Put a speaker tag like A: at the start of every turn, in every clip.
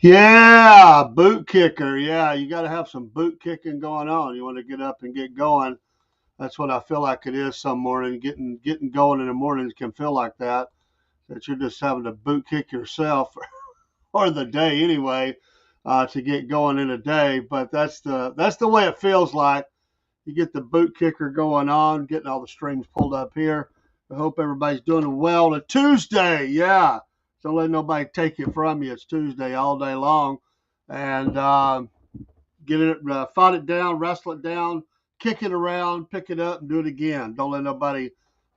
A: Yeah, boot kicker. Yeah, you got to have some boot kicking going on. You want to get up and get going. That's what I feel like it is some morning. Getting going in the mornings can feel like that. That you're just having to boot kick yourself or the day anyway to get going in a day. But that's the way it feels like. You get the boot kicker going on, getting all the strings pulled up here. I hope everybody's doing well. A Tuesday, yeah. Don't let nobody take it from you. It's Tuesday all day long, and get it, fight it down, wrestle it down, kick it around, pick it up, and do it again. Don't let nobody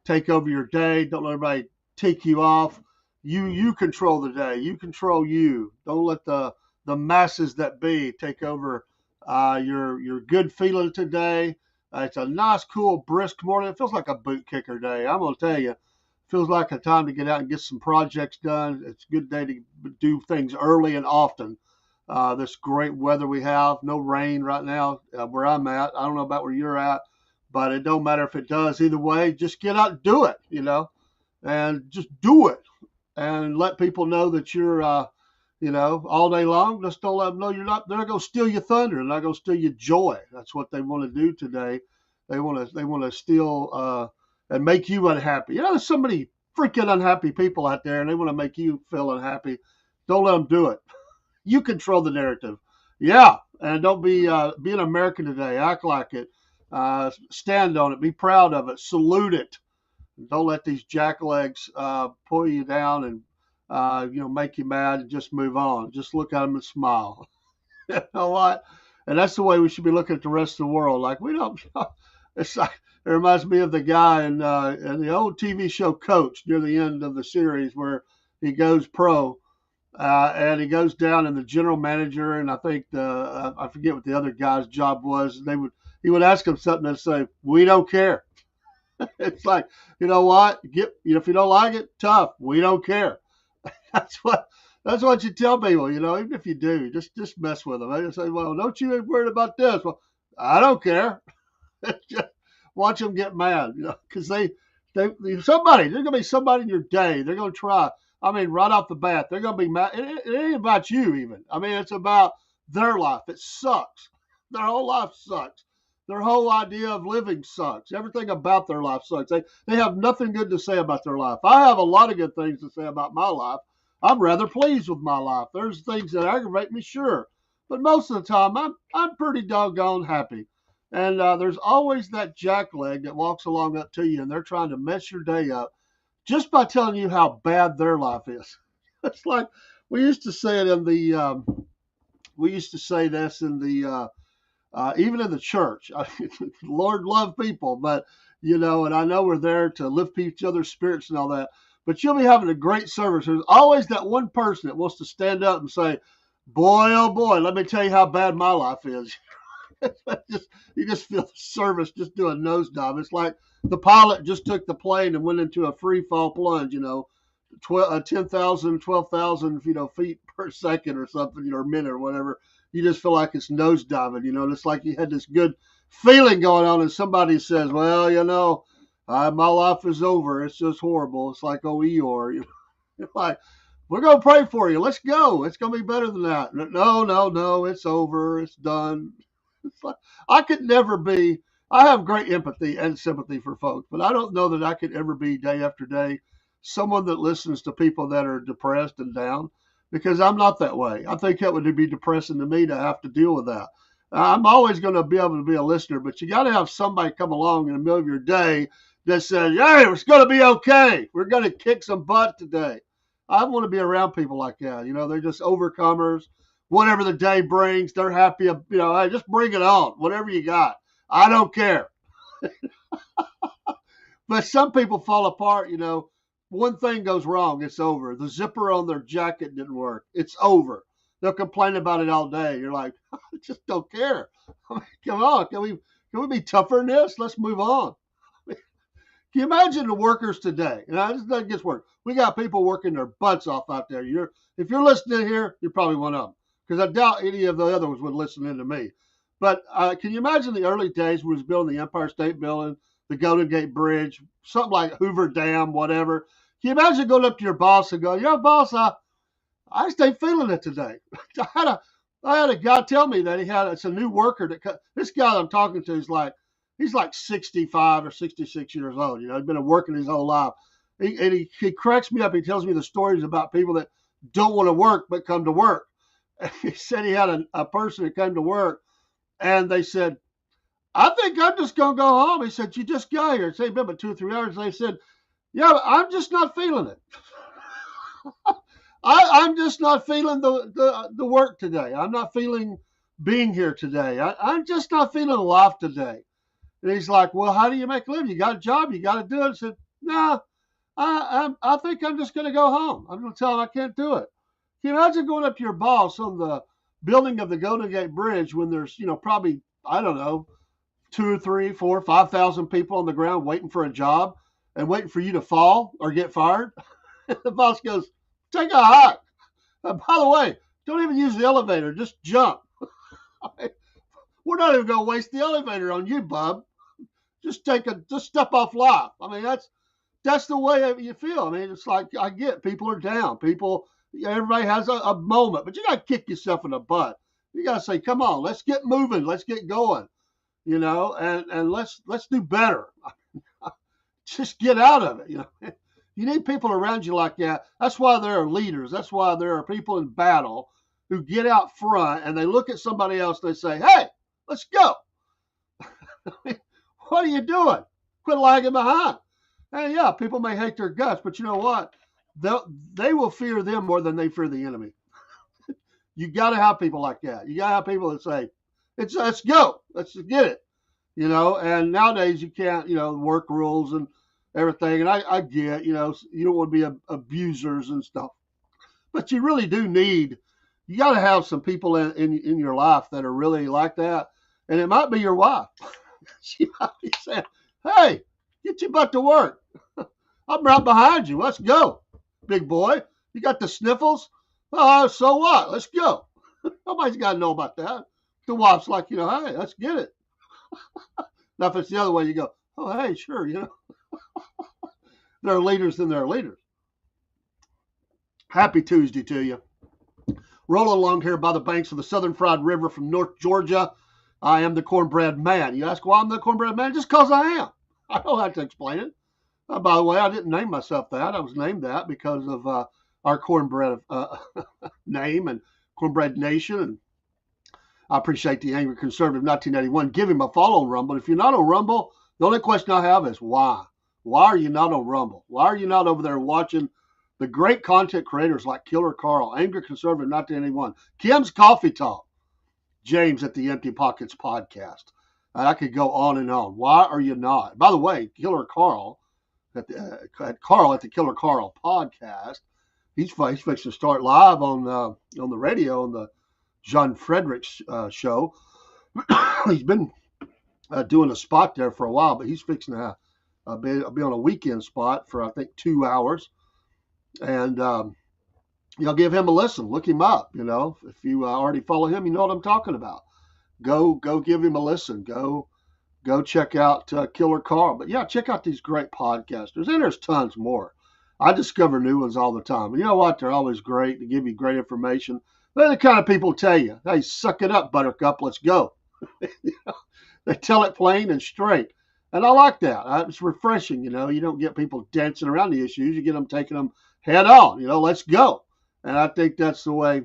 A: take over your day. Don't let anybody take you off. You control the day. You control you. Don't let the masses that be take over your good feeling today. It's a nice, cool, brisk morning. It feels like a boot kicker day. I'm gonna tell you, it feels like a time to get out and get some projects done. It's a good day to do things early and often. This great weather we have, no rain right now where I'm at. I don't know about where you're at, but it don't matter if it does. Either way, just get out and do it, and just do it and let people know that you're, all day long. Just don't let them know you're not. They're not going to steal your thunder. They're not going to steal your joy. That's what they want to do today. They want to steal and make you unhappy. There's so many freaking unhappy people out there, and they want to make you feel unhappy. Don't let them do it. You control the narrative. Yeah, and don't be an American today. Act like it. Stand on it. Be proud of it. Salute it. Don't let these jacklegs pull you down and make you mad and just move on. Just look at them and smile. You know what? And that's the way we should be looking at the rest of the world. Like we don't. It's like it reminds me of the guy in the old TV show Coach near the end of the series where he goes pro. And he goes down, and the general manager, and I think I forget what the other guy's job was. He would ask him something and say, "We don't care." It's like, you know what? If you don't like it, tough. We don't care. That's what that's what you tell people. Even if you do, just mess with them. I say, "Well, don't you ain't worried about this?" Well, I don't care. Just watch them get mad, because there's gonna be somebody in your day. They're gonna try. I mean, right off the bat, they're gonna be mad. It ain't about you even. I mean, it's about their life. It sucks. Their whole life sucks. Their whole idea of living sucks. Everything about their life sucks. They have nothing good to say about their life. I have a lot of good things to say about my life. I'm rather pleased with my life. There's things that aggravate me, sure, but most of the time, I'm pretty doggone happy. And there's always that jackleg that walks along up to you, and they're trying to mess your day up just by telling you how bad their life is. It's like we used to say it in the we used to say this in the even in the church. Lord love people, but and I know we're there to lift each other's spirits and all that. But you'll be having a great service. There's always that one person that wants to stand up and say, "Boy, oh boy, let me tell you how bad my life is." You just feel the service just do a nosedive. It's like the pilot just took the plane and went into a free fall plunge, 10,000, 12,000, feet per second or something, or minute or whatever. You just feel like it's nosediving, and it's like you had this good feeling going on, and somebody says, "Well, my life is over. It's just horrible." It's like, "Oh, Eeyore," It's like, "We're going to pray for you. Let's go. It's going to be better than that." No, no, no. It's over. It's done. It's like, I could never be. I have great empathy and sympathy for folks, but I don't know that I could ever be day after day someone that listens to people that are depressed and down, because I'm not that way. I think it would be depressing to me to have to deal with that. I'm always going to be able to be a listener, but you got to have somebody come along in the middle of your day that says, "Hey, it's going to be okay. We're going to kick some butt today." I want to be around people like that. They're just overcomers. Whatever the day brings, they're happy. Hey, just bring it on. Whatever you got, I don't care. But some people fall apart. One thing goes wrong, it's over. The zipper on their jacket didn't work. It's over. They'll complain about it all day. You're like, I just don't care. I mean, come on, can we be tougher than this? Let's move on. Can you imagine the workers today? This doesn't get work. We got people working their butts off out there. If you're listening here, you're probably one of them, because I doubt any of the other ones would listen in to me. But can you imagine the early days when we was building the Empire State Building, the Golden Gate Bridge, something like Hoover Dam, whatever? Can you imagine going up to your boss and going, "Boss, I just ain't feeling it today. I had a guy tell me that it's a new worker this guy I'm talking to is he's like 65 or 66 years old. He's been working his whole life. He cracks me up. He tells me the stories about people that don't want to work but come to work. And he said he had a person that came to work and they said, I think I'm just going to go home. He said, you just got here. It's been about 2 or 3 hours. They said, yeah, but I'm just not feeling it. I'm just not feeling the work today. I'm not feeling being here today. I'm just not feeling alive today. And he's like, well, how do you make a living? You got a job, you got to do it. I said, no, I think I'm just going to go home. I'm going to tell him I can't do it. Can you imagine going up to your boss on the building of the Golden Gate Bridge when there's, probably, I don't know, 2 or 3, 4, 5,000 people on the ground waiting for a job and waiting for you to fall or get fired? The boss goes, take a hike. By the way, don't even use the elevator. Just jump. We're not even going to waste the elevator on you, bub. Just step off life. I mean, that's the way you feel. I mean, it's like I get people are down. Everybody has a moment, but you got to kick yourself in the butt. You got to say, come on, let's get moving. Let's get going, and let's do better. Just get out of it, You need people around you like that. That's why there are leaders. That's why there are people in battle who get out front and they look at somebody else and they say, hey, let's go. What are you doing? Quit lagging behind. And yeah, people may hate their guts, but you know what? They will fear them more than they fear the enemy. You got to have people like that. You got to have people that say, let's go. Let's get it. And nowadays you can't, work rules and everything. And I get, you don't want to be abusers and stuff. But you really do you got to have some people in your life that are really like that. And it might be your wife. She might be saying, hey, get your butt to work. I'm right behind you. Let's go, big boy. You got the sniffles? Oh, so what? Let's go. Nobody's got to know about that. The wife's like, hey, let's get it. Now, if it's the other way, you go, oh, hey, sure, There are leaders and there are leaders. Happy Tuesday to you. Rolling along here by the banks of the Southern Fried River from North Georgia. I am the Cornbread Man. You ask why I'm the Cornbread Man? Just because I am. I don't have to explain it. By the way, I didn't name myself that. I was named that because of our Cornbread name and Cornbread Nation. And I appreciate the Angry Conservative 1981. Give him a follow on Rumble. If you're not on Rumble, the only question I have is why? Why are you not on Rumble? Why are you not over there watching the great content creators like Killer Carl, Angry Conservative 1981, Kim's Coffee Talk, James at the Empty Pockets Podcast? And I could go on and on. Why are you not? By the way, Killer Carl at the Killer Carl Podcast, he's fixing to start live on the radio on the John Fredericks show. He's been doing a spot there for a while, but he's fixing to be on a weekend spot for I think 2 hours. And give him a listen. Look him up. If you already follow him, you know what I'm talking about. Go give him a listen. Go check out Killer Carl. But yeah, check out these great podcasters, and there's tons more. I discover new ones all the time. And you know what? They're always great. They give you great information. They're the kind of people tell you, hey, suck it up, Buttercup. Let's go. They tell it plain and straight. And I like that. It's refreshing. You don't get people dancing around the issues. You get them taking them head on. Let's go. And I think that's the way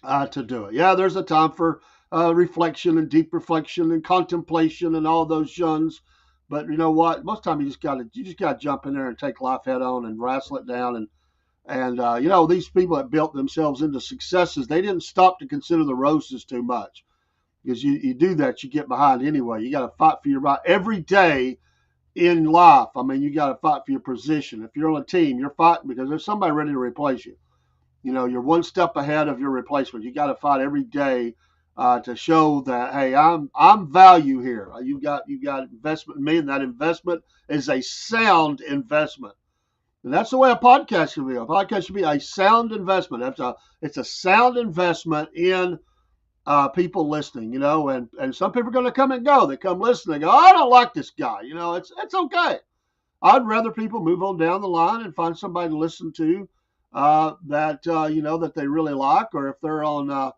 A: to do it. Yeah, there's a time for reflection and deep reflection and contemplation and all those shuns. But you know what? Most time you just got to jump in there and take life head on and wrestle it down. And these people that built themselves into successes, they didn't stop to consider the roses too much. Because you do that, you get behind anyway. You got to fight for your right every day in life. I mean, you got to fight for your position. If you're on a team, you're fighting because there's somebody ready to replace you. You're one step ahead of your replacement. You got to fight every day to show that, hey, I'm value here. You got investment in me, and that investment is a sound investment. And that's the way a podcast should be. A podcast should be a sound investment. It's a sound investment in people listening, and some people are going to come and go. They come listen, they go, I don't like this guy. It's okay. I'd rather people move on down the line and find somebody to listen to that that they really like, or if they're on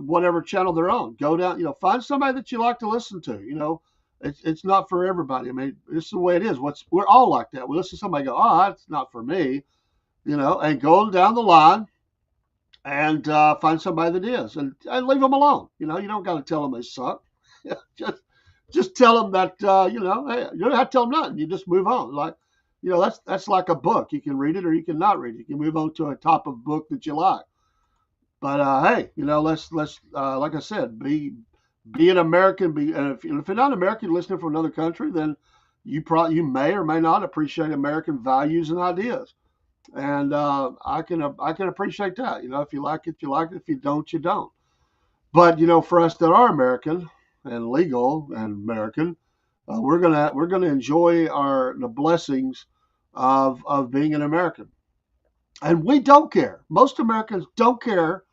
A: whatever channel they're on. Go down, find somebody that you like to listen to. It's not for everybody. I mean, it's the way it is. We're all like that. We listen to somebody go, oh, that's not for me, and go down the line and find somebody that is, and leave them alone. You don't got to tell them they suck. just just tell them that hey, you don't have to tell them nothing. You just move on. Like that's like a book. You can read it or you can not read it. You can move on to a top of book that you like. But hey, let's like I said, be an American. And if you're not an American listening from another country, then you may or may not appreciate American values and ideas. And I can appreciate that. If you like it, you like it. If you don't, you don't. But for us that are American and legal and American, we're gonna enjoy the blessings of being an American, and we don't care. Most Americans don't care.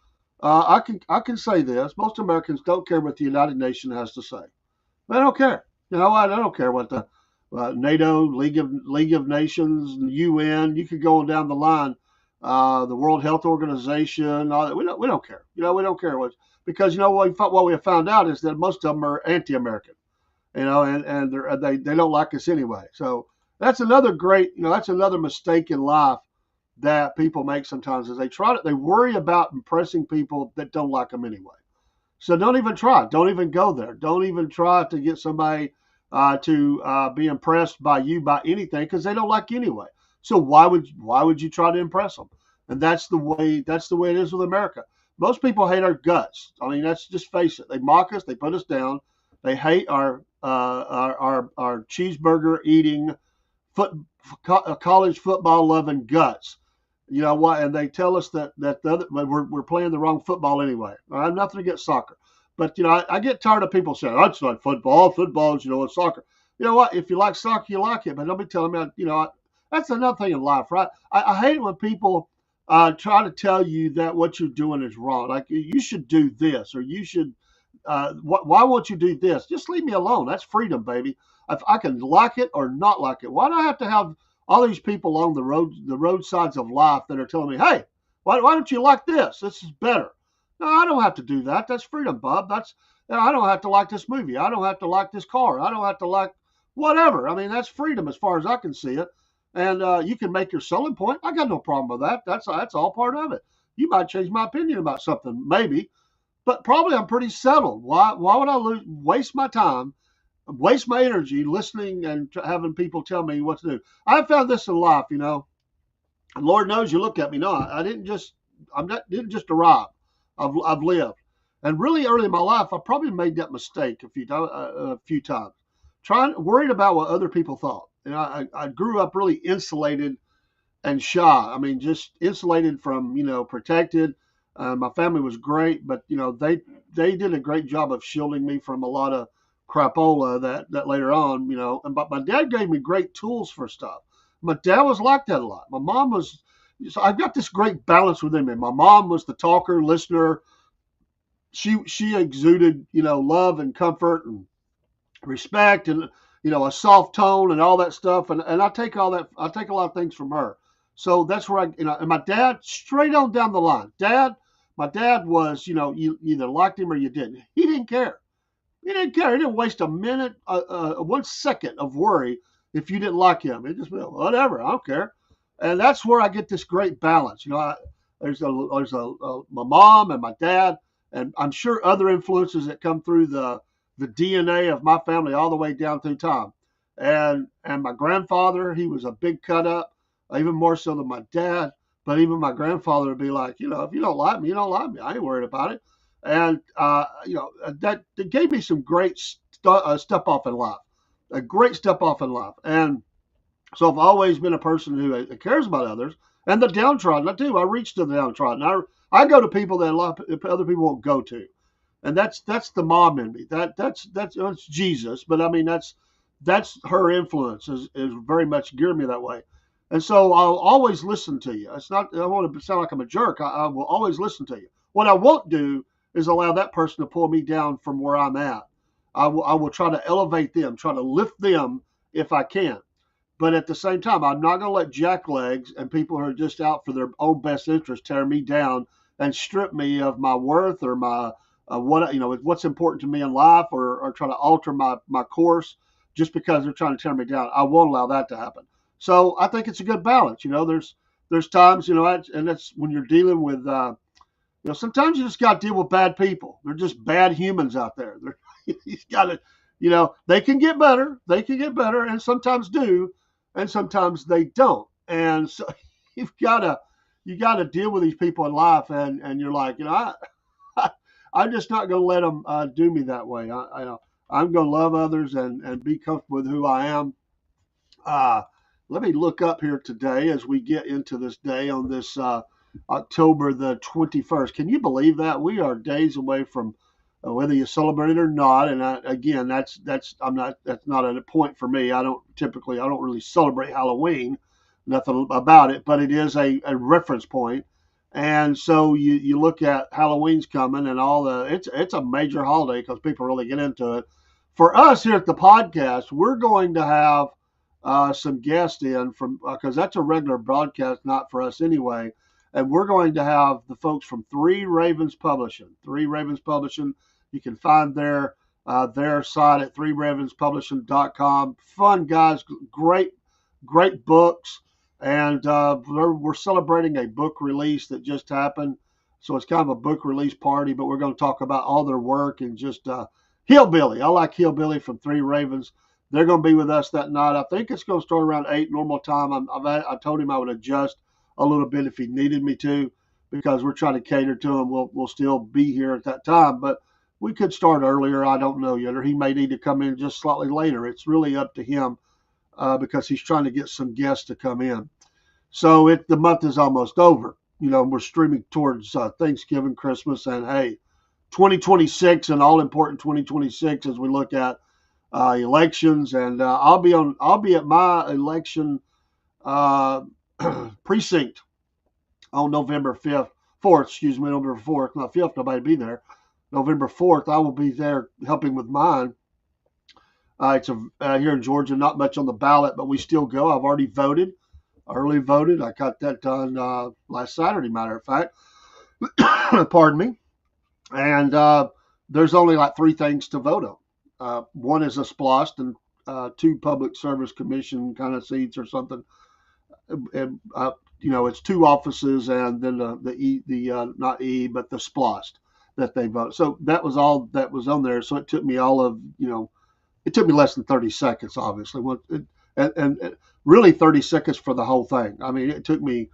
A: I can say this: most Americans don't care what the United Nations has to say. They don't care. You know what? I don't care what the NATO, League of Nations, UN. You could go on down the line. The World Health Organization. All that. We don't care. We don't care because what we have found out is that most of them are anti-American. And they don't like us anyway. So that's another that's another mistake in life that people make sometimes is they worry about impressing people that don't like them anyway. So don't even try. Don't even go there. Don't even try to get somebody to be impressed by you by anything because they don't like you anyway. So why would you try to impress them? And that's the way it is with America. Most people hate our guts. I mean, that's just face it. They mock us. They put us down. They hate our cheeseburger eating, college football loving guts. You know what? And they tell us that we're playing the wrong football anyway. I have nothing against soccer, but I get tired of people saying that's not football. Football is it's soccer. You know what? If you like soccer, you like it, but don't be telling me that's another thing in life, right? I hate it when people try to tell you that what you're doing is wrong. Like you should do this or you should why won't you do this? Just leave me alone. That's freedom, baby. If I can like it or not like it, why do I have to have all these people along the roadsides of life that are telling me, hey, why don't you like this? This is better. No, I don't have to do that. That's freedom, Bob. I don't have to like this movie. I don't have to like this car. I don't have to like whatever. I mean, that's freedom as far as I can see it. And you can make your selling point. I got no problem with that. That's all part of it. You might change my opinion about something, maybe, but probably I'm pretty settled. Why would I waste my time, waste my energy listening and having people tell me what to do? I found this in life, and Lord knows you look at me. No, I didn't just arrive. I've lived, and really early in my life, I probably made that mistake a few times, worried about what other people thought. And I grew up really insulated and shy. I mean, just insulated from, protected. My family was great, but they did a great job of shielding me from a lot of crapola that later on, but my dad gave me great tools for stuff. My dad was like that a lot. My mom was, so I've got this great balance within me. My mom was the talker, listener. She exuded, love and comfort and respect and a soft tone and all that stuff, and I take all that. I take a lot of things from her. So that's where and my dad, straight on down the line, my dad was, you either liked him or you didn't. He didn't care. He didn't care. He didn't waste a minute, 1 second of worry if you didn't like him. He just whatever. I don't care. And that's where I get this great balance. There's my mom and my dad, and I'm sure other influences that come through the DNA of my family all the way down through time. And my grandfather, he was a big cut up, even more so than my dad. But even my grandfather would be like, if you don't like me, you don't like me. I ain't worried about it. And that gave me some great step off in life, a great step off in life. And so I've always been a person who cares about others and the downtrodden. I do. I reach to the downtrodden. I go to people that a lot of other people won't go to. And that's the mom in me. That's Jesus, but I mean that's her influence is very much geared me that way. And so I'll always listen to you. It's not I want to sound like I'm a jerk. I will always listen to you. What I won't do is allow that person to pull me down from where I'm at. I will try to elevate them, try to lift them if I can. But at the same time, I'm not going to let jacklegs and people who are just out for their own best interest tear me down and strip me of my worth or my what's important to me in life, or try to alter my course just because they're trying to tear me down. I won't allow that to happen. So I think it's a good balance. There's times, and that's when you're dealing with sometimes you just got to deal with bad people. They're just bad humans out there. You got to, they can get better. They can get better, and sometimes do, and sometimes they don't. And so you got to deal with these people in life, and you're like, I'm just not going to let them do me that way. I'm going to love others and be comfortable with who I am. Let me look up here today as we get into this day on this October the 21st. Can you believe that? We are days away from whether you celebrate it or not. And again, that's not a point for me. I don't really celebrate Halloween, nothing about it, but it is a reference point. And so you look at Halloween's coming and it's a major holiday because people really get into it. For us here at the podcast, we're going to have some guests in from because that's a regular broadcast, not for us anyway. And we're going to have the folks from Three Ravens Publishing. Three Ravens Publishing. You can find their site at threeravenspublishing.com. Fun guys, great books, and we're celebrating a book release that just happened. So it's kind of a book release party, but we're going to talk about all their work and just Hillbilly. I like Hillbilly from Three Ravens. They're going to be with us that night. I think it's going to start around 8 normal time. I told him I would adjust a little bit if he needed me to, because we're trying to cater to him. We'll still be here at that time, but we could start earlier. I don't know yet, or he may need to come in just slightly later. It's really up to him because he's trying to get some guests to come in. So the month is almost over. We're streaming towards Thanksgiving, Christmas, and hey, 2026, an all important 2026 as we look at elections. And I'll be at my election precinct on November 4th, November 4th, not 5th, nobody be there. November 4th, I will be there helping with mine. It's here in Georgia, not much on the ballot, but we still go. I've already early voted. I got that done last Saturday, matter of fact. Pardon me. And there's only like 3 things to vote on. One is a SPLOST and 2 public service commission kind of seats or something. And, it's 2 offices and then the not E, but the SPLOST that they vote. So that was all that was on there. So it took me it took me less than 30 seconds, obviously. And really 30 seconds for the whole thing. I mean, it took me,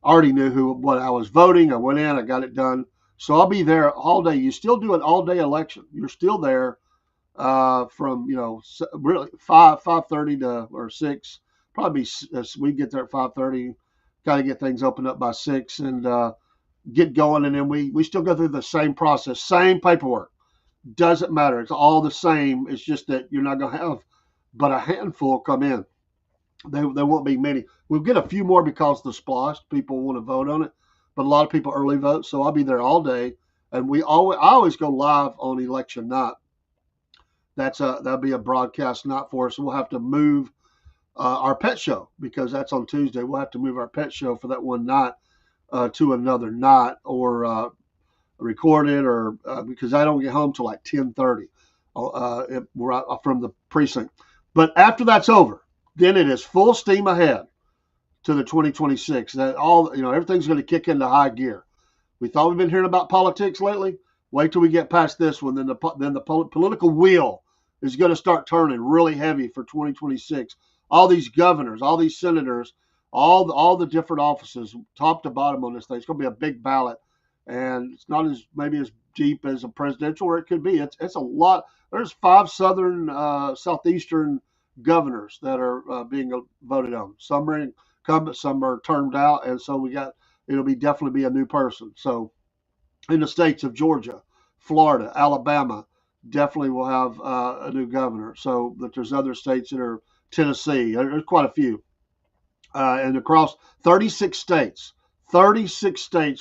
A: I already knew what I was voting. I went in, I got it done. So I'll be there all day. You still do an all-day election. You're still there from, really 5:30 to or 6. Probably we get there at 5:30. Got to get things opened up by 6 and get going. And then we still go through the same process, same paperwork. Doesn't matter. It's all the same. It's just that you're not going to have but a handful come in. There won't be many. We'll get a few more because the SPLOST people want to vote on it, but a lot of people early vote. So I'll be there all day, and I always go live on election night. That'll be a broadcast night for us. We'll have to move our pet show because that's on Tuesday. We'll have to move our pet show for that one night to another night, or record it, or because I don't get home till like 10:30 from the precinct. But after that's over, then it is full steam ahead to the 2026. That everything's going to kick into high gear. We thought we've been hearing about politics lately. Wait till we get past this one, then the political wheel is going to start turning really heavy for 2026. All these governors, all these senators, all the different offices, top to bottom on this thing. It's going to be a big ballot, and it's not maybe as deep as a presidential, or it could be. It's a lot. There's 5 southeastern governors that are being voted on. Some are incumbent, some are termed out, and so it'll definitely be a new person. So in the states of Georgia, Florida, Alabama, definitely will have a new governor. So that there's other states that are Tennessee. There's quite a few. And across 36 states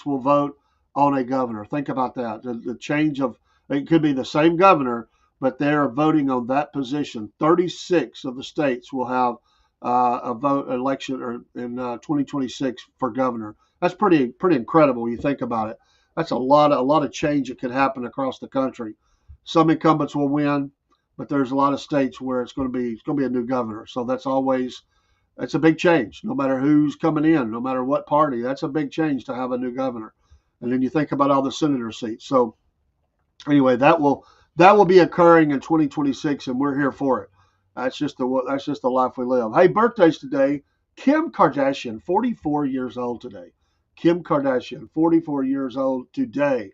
A: will vote on a governor. Think about that. The change of, it could be the same governor, but they're voting on that position. 36 of the states will have a vote election or in 2026 for governor. That's pretty incredible when you think about it. That's a lot of change that could happen across the country. Some incumbents will win, but there's a lot of states where it's going to be a new governor. So that's a big change. No matter who's coming in, no matter what party, that's a big change to have a new governor. And then you think about all the senator seats. So anyway, that will be occurring in 2026, and we're here for it. That's just the life we live. Hey, birthdays today. Kim Kardashian, 44 years old today. Kim Kardashian, 44 years old today.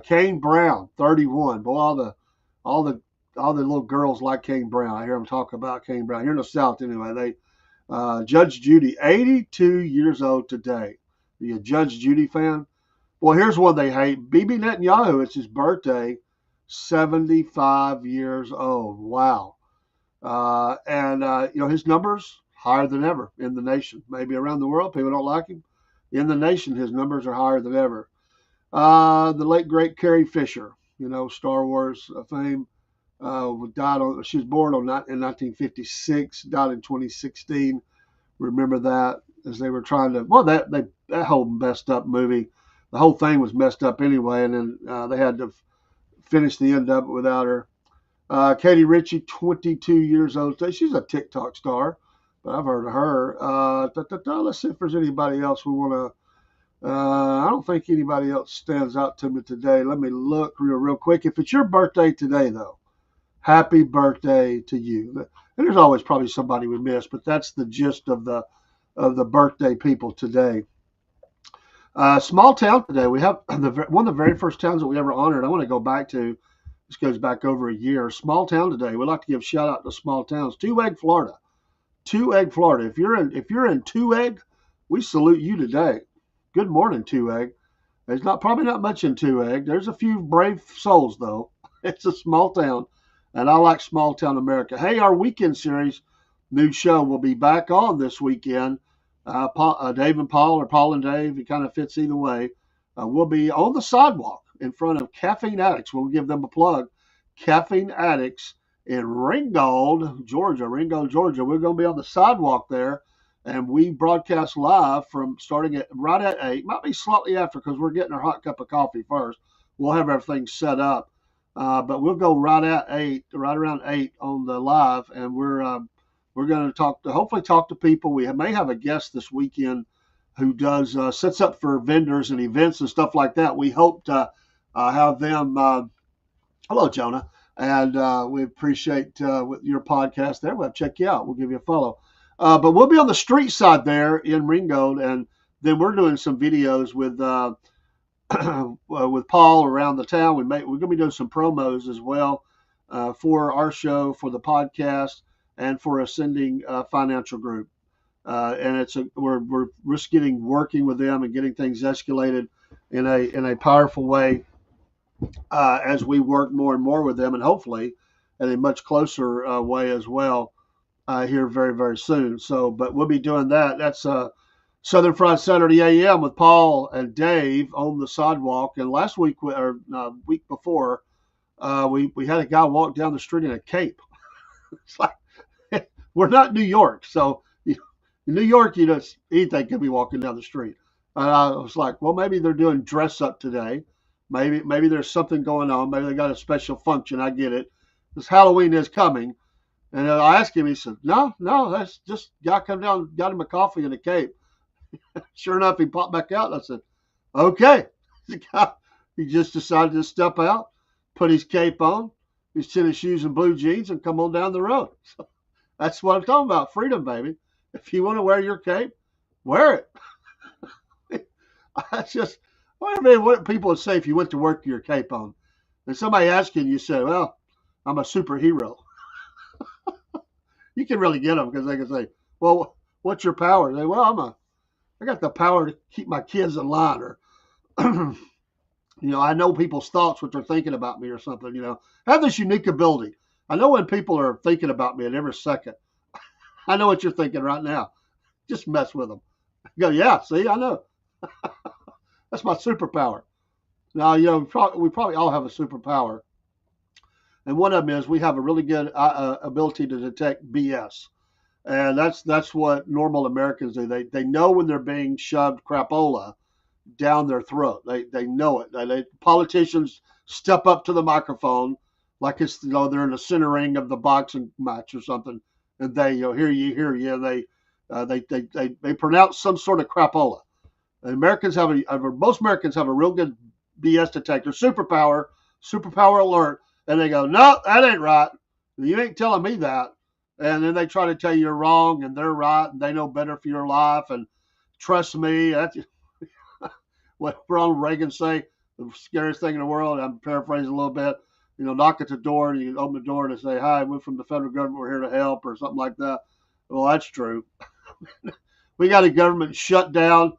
A: Kane Brown, 31. Boy, all the little girls like Kane Brown. I hear them talk about Kane Brown here in the South. Anyway, Judge Judy, 82 years old today. Are you a Judge Judy fan? Well, here's one they hate. Bibi Netanyahu, it's his birthday, 75 years old. Wow. And his numbers higher than ever in the nation. Maybe around the world, people don't like him. In the nation, his numbers are higher than ever. The late great Carrie Fisher, Star Wars fame, she was born in 1956, died in 2016. Remember that as they were trying to. Well, that whole messed up movie, the whole thing was messed up anyway, and then they had to finish the end up without her. Katie Ritchie, 22 years old today. She's a TikTok star, but I've heard of her. Let's see if there's anybody else we want to. I don't think anybody else stands out to me today. Let me look real quick. If it's your birthday today, though, happy birthday to you. And there's always probably somebody we miss, but that's the gist of the birthday people today. Small town today. We have one of the very first towns that we ever honored. I want to go back to. This goes back over a year. Small town today. We'd like to give a shout out to small towns. Two Egg, Florida. Two Egg, Florida. If you're in Two Egg, we salute you today. Good morning, Two Egg. There's probably not much in Two Egg. There's a few brave souls though. It's a small town, and I like small town America. Hey, our weekend series, new show will be back on this weekend. Dave and Paul, or Paul and Dave, it kind of fits either way. We'll be on the sidewalk in front of Caffeine Addicts. We'll give them a plug. Caffeine Addicts in Ringgold, Georgia. We're going to be on the sidewalk there, and we broadcast live from starting right at 8. Might be slightly after because we're getting our hot cup of coffee first. We'll have everything set up, but we'll go right around 8 on the live, and we're going to hopefully talk to people. We may have a guest this weekend who does sets up for vendors and events and stuff like that. We hope to have them. Hello, Jonah, and we appreciate your podcast there. We'll check you out. We'll give you a follow. But we'll be on the street side there in Ringgold, and then we're doing some videos with with Paul around the town. We're going to be doing some promos as well for our show, for the podcast, and for Ascending Financial Group. And we're just working with them and getting things escalated in a powerful way as we work more and more with them, and hopefully in a much closer way as well here very, very soon. So, but we'll be doing that. That's Southern Fried Saturday AM with Paul and Dave on the sidewalk. And last week or week before, we had a guy walk down the street in a cape. It's like we're not New York, so. In New York, anything can be walking down the street. I was like, well, maybe they're doing dress up today. Maybe there's something going on. Maybe they got a special function. I get it. This Halloween is coming. And I asked him, he said, no, that's just guy come down, got him a coffee and a cape. Sure enough, he popped back out. And I said, okay. He just decided to step out, put his cape on, his tennis shoes and blue jeans, and come on down the road. So that's what I'm talking about. Freedom, baby. If you want to wear your cape, wear it. What people would say if you went to work with your cape on. And somebody asking you say, well, I'm a superhero. You can really get them because they can say, well, what's your power? They say, well, I got the power to keep my kids in line, or, I know people's thoughts, what they're thinking about me or something, I have this unique ability. I know when people are thinking about me at every second. I know what you're thinking right now. Just mess with them. I go, yeah, see, I know. That's my superpower. Now, we probably all have a superpower. And one of them is we have a really good ability to detect BS. And that's what normal Americans do. They know when they're being shoved crapola down their throat. They know it. Politicians step up to the microphone like it's they're in the center ring of the boxing match or something, and they hear you. They pronounce some sort of crapola. And Americans most Americans have a real good BS detector, superpower alert, and they go, no, that ain't right. You ain't telling me that. And then they try to tell you you're wrong and they're right and they know better for your life. And trust me, that's what Ronald Reagan say, the scariest thing in the world. I'm paraphrasing a little bit. Knock at the door and you open the door and they say, "Hi, we're from the federal government. We're here to help," or something like that. Well, that's true. We got a government shut down.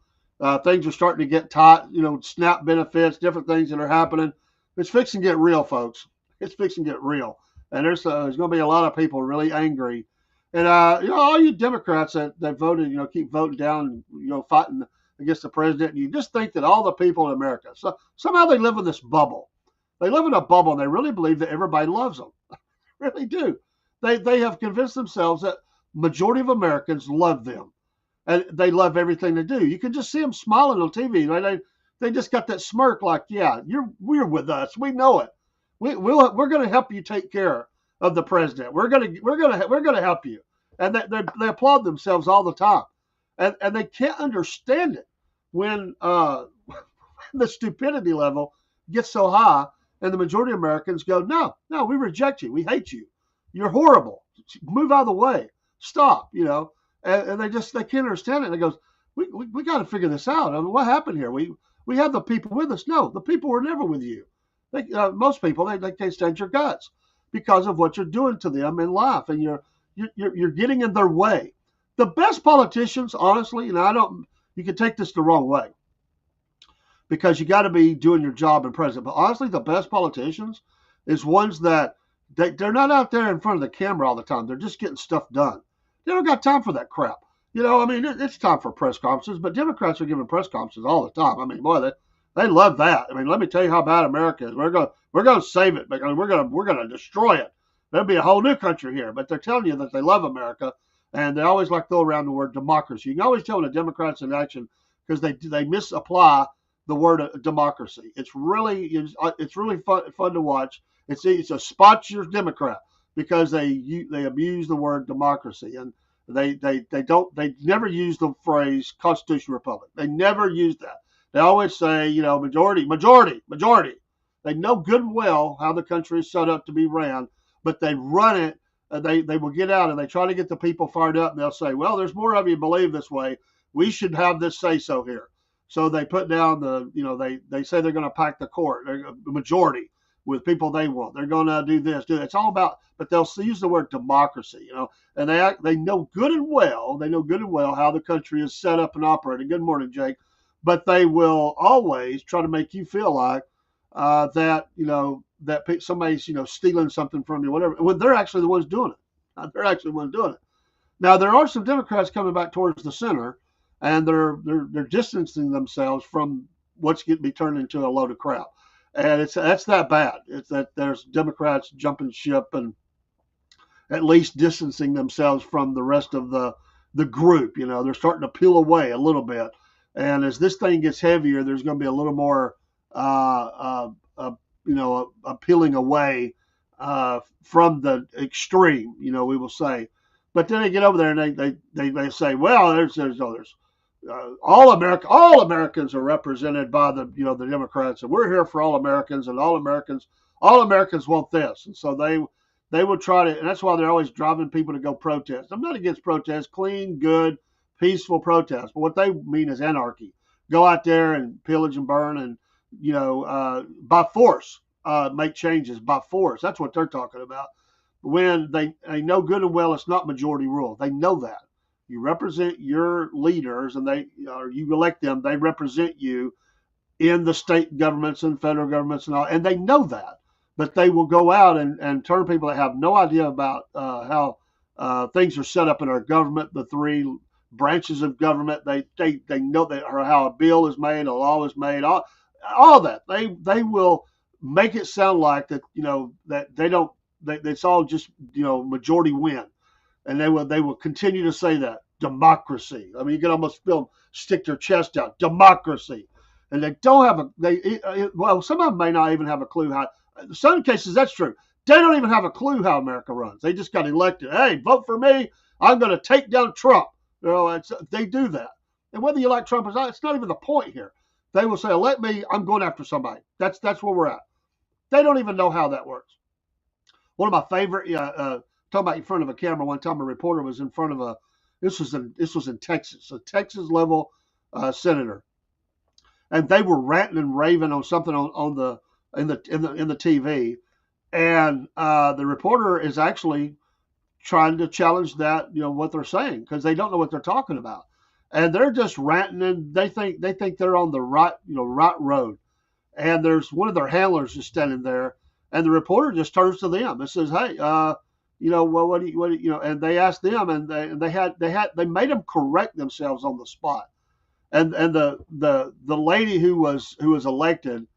A: Things are starting to get tight. SNAP benefits, different things that are happening. It's fixing to get real, folks. It's fixing to get real, and there's going to be a lot of people really angry. And all you Democrats that voted, keep voting down, fighting against the president. And you just think that all the people in America, so somehow they live in this bubble. They live in a bubble, and they really believe that everybody loves them. Really do. They have convinced themselves that majority of Americans love them, and they love everything they do. You can just see them smiling on TV. They just got that smirk, like, yeah, we're with us. We know it. We're going to help you take care of the president. We're going to help you, and they applaud themselves all the time, and they can't understand it when the stupidity level gets so high, and the majority of Americans go, no, we reject you. We hate you. You're horrible. Move out of the way. Stop. And they can't understand it. And they goes, we got to figure this out. I mean, what happened here? We have the people with us. No, the people were never with you. Most people they can't stand your guts because of what you're doing to them in life, and you're getting in their way. The best politicians, honestly, you can take this the wrong way, because you got to be doing your job in president. But honestly, the best politicians is ones that they're not out there in front of the camera all the time. They're just getting stuff done. They don't got time for that crap. It's time for press conferences, but Democrats are giving press conferences all the time. I mean, boy, they love that. I mean, let me tell you how bad America is. We're going to save it, because we're going to destroy it. There'll be a whole new country here. But they're telling you that they love America, and they always like to throw around the word democracy. You can always tell when the Democrats in action, because they misapply the word democracy. It's really fun to watch. It's a spot your Democrat, because they abuse the word democracy, and they never use the phrase constitutional republic. They never use that. They always say, majority. They know good and well how the country is set up to be ran, but they run it. They will get out and they try to get the people fired up, and they'll say, well, there's more of you believe this way. We should have this say so here. So they put down they say they're going to pack the court, the majority, with people they want. They're going to do this, do that. It's all about, but they'll use the word democracy, and they know good and well how the country is set up and operating. Good morning, Jake. But they will always try to make you feel like that somebody's stealing something from you, whatever. When they're actually the ones doing it. They're actually the ones doing it. Now there are some Democrats coming back towards the center, and they're distancing themselves from what's getting to be turned into a load of crap. And that's that bad. It's that there's Democrats jumping ship and at least distancing themselves from the rest of the group. They're starting to peel away a little bit. And as this thing gets heavier, there's going to be a little more, a peeling away from the extreme. We will say. But then they get over there and they say, well, there's all Americans are represented by the Democrats, and we're here for all Americans, and all Americans want this, and so they will try to, and that's why they're always driving people to go protest. I'm not against protest, clean, good, peaceful protest, but what they mean is anarchy. Go out there and pillage and burn, and by force make changes by force. That's what they're talking about. When they know good and well it's not majority rule. They know that. You represent your leaders, and you elect them. They represent you in the state governments and federal governments and all, and they know that. But they will go out and turn people that have no idea about how things are set up in our government, the three branches of government. They know that, or how a bill is made, a law is made, all that. They will make it sound like that that they don't. It's all just majority win. and they will continue to say that democracy. I mean, you can almost feel them stick their chest out, democracy, and they don't have well, some of them may not even have a clue how. In some cases, that's true. They don't even have a clue how America runs. They just got elected. Hey, vote for me. I'm going to take down Trump. They do that. And whether you like Trump or not, it's not even the point here. They will say, elect me. I'm going after somebody. That's where we're at. They don't even know how that works. One of my favorite, talking about in front of a camera. One time, a reporter was in front of a. This was in Texas, a Texas level senator, and they were ranting and raving on something on the in the TV, and the reporter is actually trying to challenge that, what they're saying, because they don't know what they're talking about, and they're just ranting, and they think they're on the right road, and there's one of their handlers just standing there, and the reporter just turns to them and says, hey, well, what do you, and they asked them, and they made them correct themselves on the spot, and the lady who was elected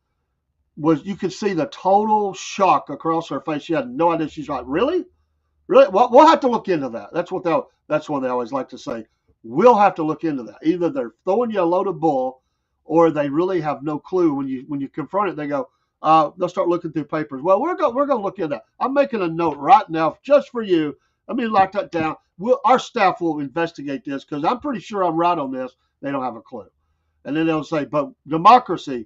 A: you could see the total shock across her face. She had no idea. She's like, really? Really? Well, we'll have to look into that. That's what they always like to say. We'll have to look into that. Either they're throwing you a load of bull, or they really have no clue. When you confront it, they go, they'll start looking through papers. Well, we're going to look into that. I'm making a note right now just for you. Let me lock that down. Our staff will investigate this, because I'm pretty sure I'm right on this. They don't have a clue. And then they'll say, but democracy,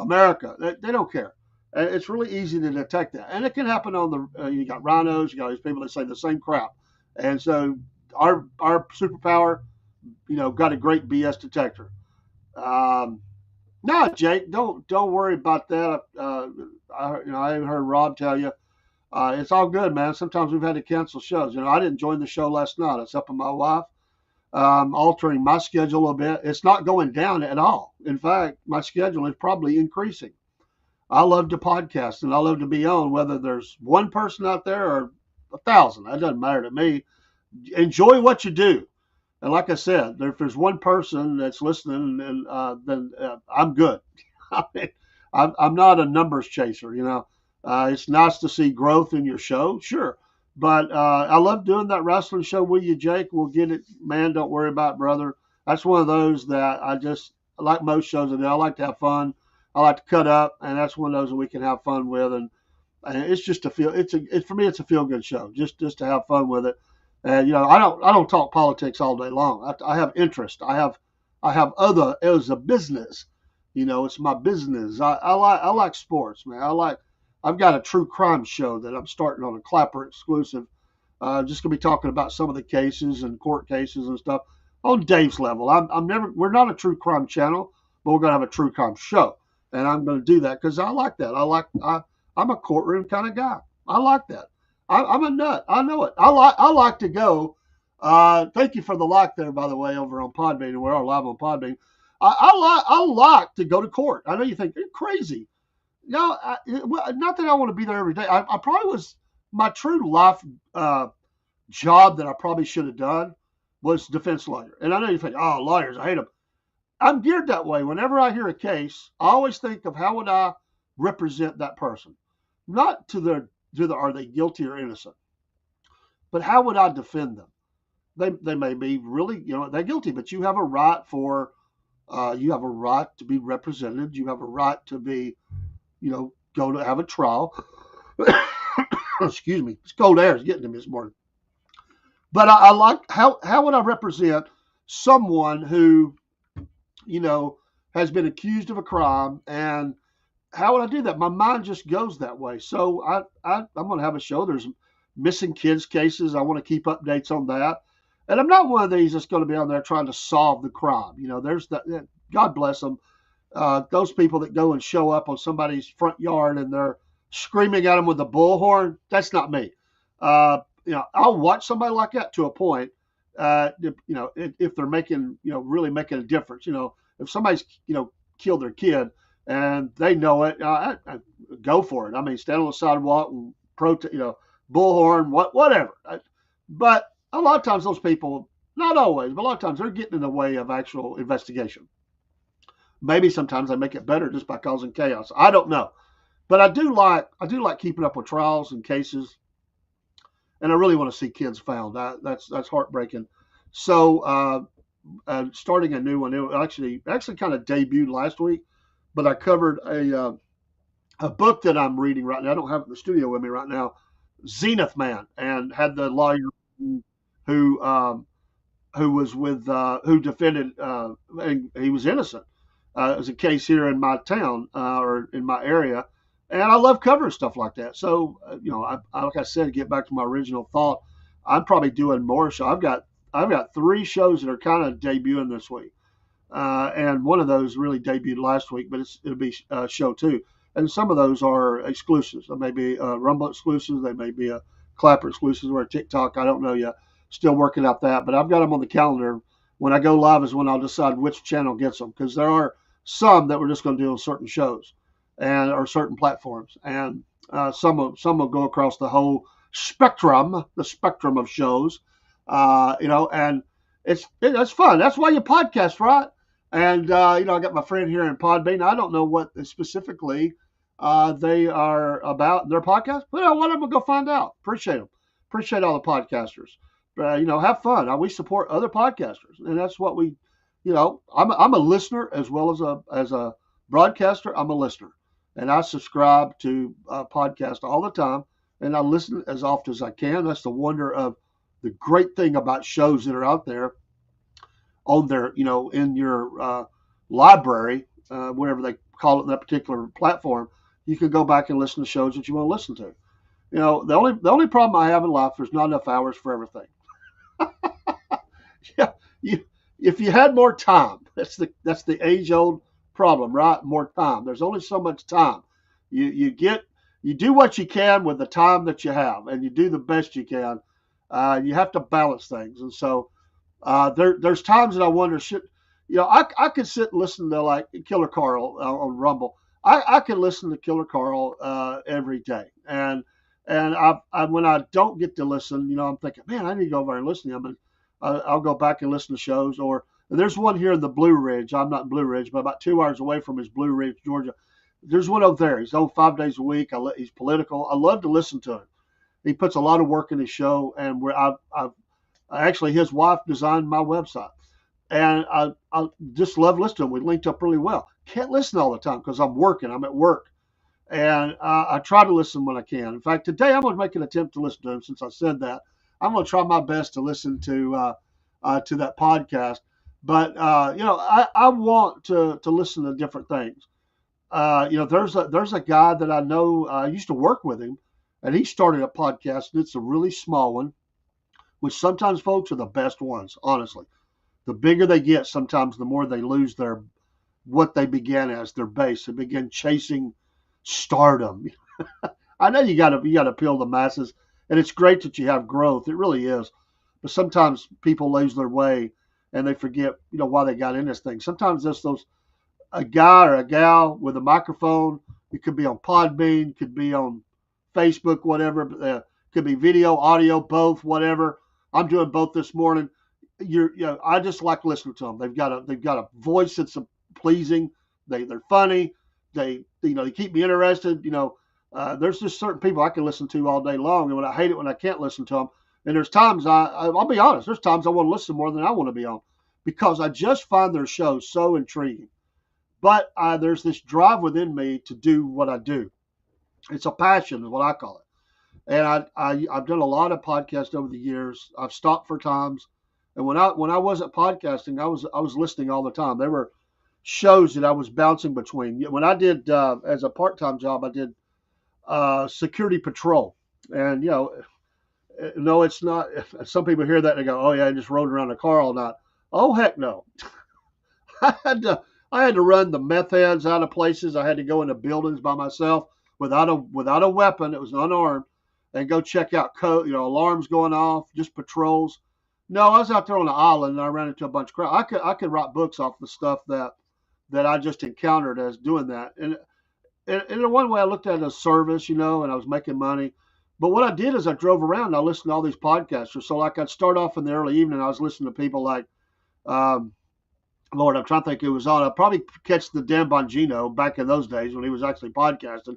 A: America, they don't care. It's really easy to detect that. And it can happen on you got rhinos, you got these people that say the same crap. And so our superpower, got a great BS detector. No, Jake, don't worry about that. I even heard Rob tell you, it's all good, man. Sometimes we've had to cancel shows. I didn't join the show last night. It's up with my wife. Altering my schedule a bit. It's not going down at all. In fact, my schedule is probably increasing. I love to podcast, and I love to be on, whether there's one person out there or 1,000. That doesn't matter to me. Enjoy what you do. And like I said, if there's one person that's listening, then I'm good. I mean, I'm not a numbers chaser. It's nice to see growth in your show, sure. But I love doing that wrestling show with you, Jake. We'll get it, man. Don't worry about it, brother. That's one of those that like most shows I do. I like to have fun. I like to cut up, and that's one of those that we can have fun with. And it's just for me, it's a feel good show. Just to have fun with it. And I don't talk politics all day long. I have interest. I have other. It was a business. It's my business. I like sports, man. I've got a true crime show that I'm starting on, a Clapper exclusive. Just gonna be talking about some of the cases and court cases and stuff on Dave's level. We're not a true crime channel, but we're gonna have a true crime show, and I'm gonna do that because I like that. I'm a courtroom kind of guy. I like that. I'm a nut. I know it. I like to go. Thank you for the like there, by the way, over on Podbean. We are live on Podbean. I like to go to court. I know you think you're crazy. No, not that I want to be there every day. I probably was, my true life job that I probably should have done was defense lawyer. And I know you think, oh, lawyers, I hate them. I'm geared that way. Whenever I hear a case, I always think of how would I represent that person, not to are they guilty or innocent, but how would I defend them? They may be really, they're guilty, but you have a right to be represented. You have a right to be, go to have a trial. Excuse me. It's cold air is getting to me this morning. But I like how would I represent someone who, has been accused of a crime, and how would I do that? My mind just goes that way. So I'm going to have a show. There's missing kids cases. I want to keep updates on that. And I'm not one of these that's going to be on there trying to solve the crime. There's that. God bless them. Those people that go and show up on somebody's front yard and they're screaming at them with a bullhorn. That's not me. I'll watch somebody like that to a point. If they're making, really making a difference. If somebody's, killed their kid and they know it, I go for it. I mean, stand on the sidewalk and protest, bullhorn, whatever. But a lot of times those people, not always, but a lot of times they're getting in the way of actual investigation. Maybe sometimes they make it better just by causing chaos. I don't know. But I do like keeping up with trials and cases. and I really want to see kids found. That's heartbreaking. So starting a new one. It actually kind of debuted last week, but I covered a book that I'm reading right now. I don't have it in the studio with me right now. Zenith Man, and had the lawyer who who was with who defended and he was innocent. It was a case here in my town or in my area, and I love covering stuff like that. So like I said, to get back to my original thought, I'm probably doing more. So I've got 3 shows that are kind of debuting this week. And one of those really debuted last week, but it'll be show 2. And some of those are exclusives. They may be Rumble exclusives. They may be a Clapper exclusives or a TikTok. I don't know yet. Still working out that, but I've got them on the calendar. When I go live is when I'll decide which channel gets them, because there are some that we're just going to do on certain shows and or certain platforms, and some will go across the whole spectrum, the spectrum of shows. And it's fun. That's why you podcast, right? And I got my friend here in Podbean. I don't know what specifically they are about their podcast, but I want them to go find out. Appreciate them. Appreciate all the podcasters. Have fun. We support other podcasters, and that's what we. I'm a listener as well as a broadcaster. I'm a listener, and I subscribe to podcasts all the time, and I listen as often as I can. That's the wonder of the great thing about shows that are out there on their, in your library, whatever they call it in that particular platform. You can go back and listen to shows that you want to listen to. The only problem I have in life, there's not enough hours for everything. Yeah, if you had more time, that's the age old problem, right? More time. There's only so much time. You do what you can with the time that you have, and you do the best you can. You have to balance things, and so there's times that I wonder, I could sit and listen to like Killer Carl on Rumble. I can listen to Killer Carl every day, and when I don't get to listen, I'm thinking, man, I need to go over and listen to him. And I'll go back and listen to shows. Or there's one here in the Blue Ridge. I'm not in Blue Ridge, but about 2 hours away from his Blue Ridge, Georgia. There's one over there. He's on 5 days a week. He's political. I love to listen to him. He puts a lot of work in his show, and actually his wife designed my website, and I just love listening to him. We linked up really well. Can't listen all the time because I'm working. I'm at work, and I try to listen when I can. In fact, today I'm going to make an attempt to listen to him. Since I said that, I'm going to try my best to listen to that podcast. But I want to listen to different things. There's a guy that I know. I used to work with him, and he started a podcast. And it's a really small one, which sometimes folks are the best ones. Honestly, the bigger they get, sometimes the more they lose what they began as their base. They begin chasing stardom. I know you got to appeal to the masses, and it's great that you have growth. It really is. But sometimes people lose their way and they forget, why they got in this thing. Sometimes there's a guy or a gal with a microphone. It could be on Podbean, could be on Facebook, whatever. Could be video, audio, both, whatever. I'm doing both this morning. I just like listening to them. They've got a voice that's pleasing. They're funny. They keep me interested. There's just certain people I can listen to all day long, and I hate it when I can't listen to them. And there's times I'll be honest. There's times I want to listen more than I want to be on, because I just find their show so intriguing. But there's this drive within me to do what I do. It's a passion, is what I call it. And I've done a lot of podcasts over the years. I've stopped for times, and when I wasn't podcasting, I was listening all the time. There were shows that I was bouncing between. When I did as a part-time job, I did security patrol, and no, it's not. Some people hear that and they go, "Oh yeah, I just rode around a car all night." Oh heck no! I had to run the meth heads out of places. I had to go into buildings by myself without a weapon. It was unarmed, and go check out alarms going off, just patrols. No, I was out there on the island and I ran into a bunch of crowd. I could write books off the stuff that I just encountered as doing that. And in one way, I looked at it as service, and I was making money. But what I did is I drove around and I listened to all these podcasters. So like I'd start off in the early evening, I was listening to people like, Lord, I'm trying to think who was on. I'd probably catch the Dan Bongino back in those days when he was actually podcasting.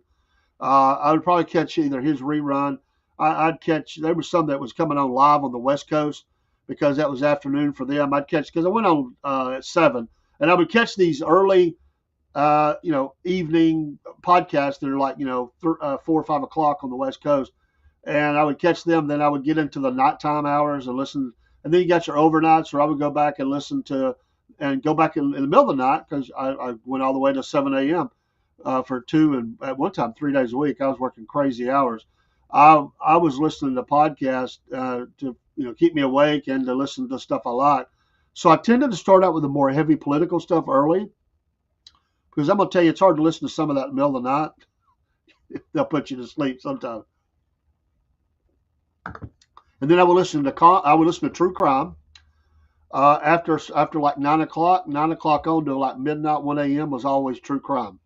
A: I would probably catch either his rerun. I'd catch. There was some that was coming on live on the West Coast because that was afternoon for them. I'd catch because I went on at 7, and I would catch these early, evening podcasts that are like 4 or 5 o'clock on the West Coast, and I would catch them. Then I would get into the nighttime hours and listen. And then you got your overnights, where I would go back and listen to, and go back in the middle of the night because I went all the way to 7 a.m. For 2 and at one time 3 days a week. I was working crazy hours. I was listening to podcasts to keep me awake and to listen to stuff I like. So I tended to start out with the more heavy political stuff early because I'm gonna tell you it's hard to listen to some of that in the middle of the night. They'll put you to sleep sometimes. And then I would listen to true crime. After like 9 o'clock on to like midnight, 1 a.m. was always true crime.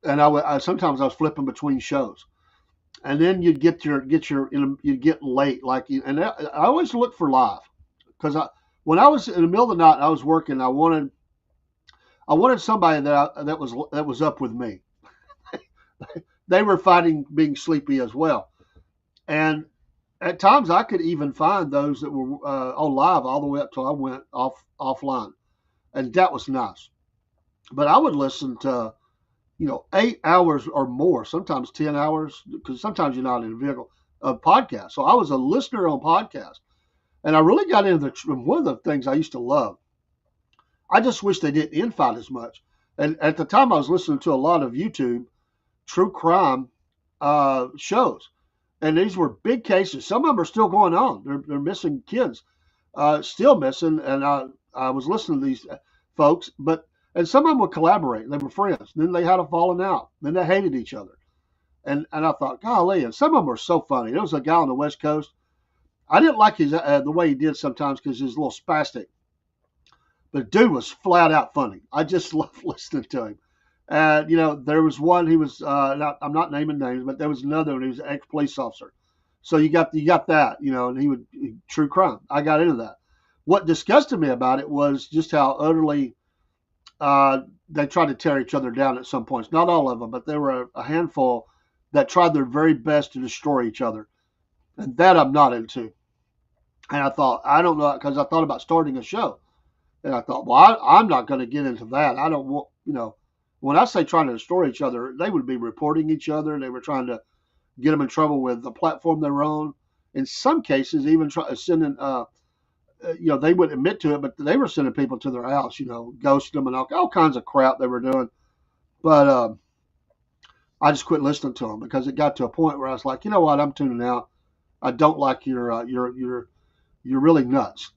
A: And sometimes I was flipping between shows. And then you'd get late, and I always look for live because when I was in the middle of the night and I was working, I wanted somebody that was up with me. They were fighting being sleepy as well, and at times I could even find those that were on live all the way up till I went offline, and that was nice. But I would listen to 8 hours or more, sometimes 10 hours, because sometimes you're not in a vehicle, of podcasts. So I was a listener on podcasts. And I really got into one of the things I used to love. I just wish they didn't infight as much. And at the time, I was listening to a lot of YouTube true crime shows. And these were big cases. Some of them are still going on. They're missing kids, still missing. And I was listening to these folks, and some of them would collaborate. They were friends. Then they had a falling out. Then they hated each other. And I thought, golly, and some of them were so funny. There was a guy on the West Coast. I didn't like his the way he did sometimes because he was a little spastic. But dude was flat out funny. I just loved listening to him. And, there was one, he was, I'm not naming names, but there was another one. He was an ex-police officer. So you got that, and true crime. I got into that. What disgusted me about it was just how utterly they tried to tear each other down at some points. Not all of them, but there were a handful that tried their very best to destroy each other. And that I'm not into. And I thought, I don't know, because I thought about starting a show. And I thought, well, I'm not going to get into that. I don't want, when I say trying to destroy each other, they would be reporting each other. They were trying to get them in trouble with the platform they were on. In some cases, even sending, they wouldn't admit to it, but they were sending people to their house, ghosting them and all kinds of crap they were doing. But I just quit listening to them because it got to a point where I was like, you know what, I'm tuning out. I don't like you're really nuts.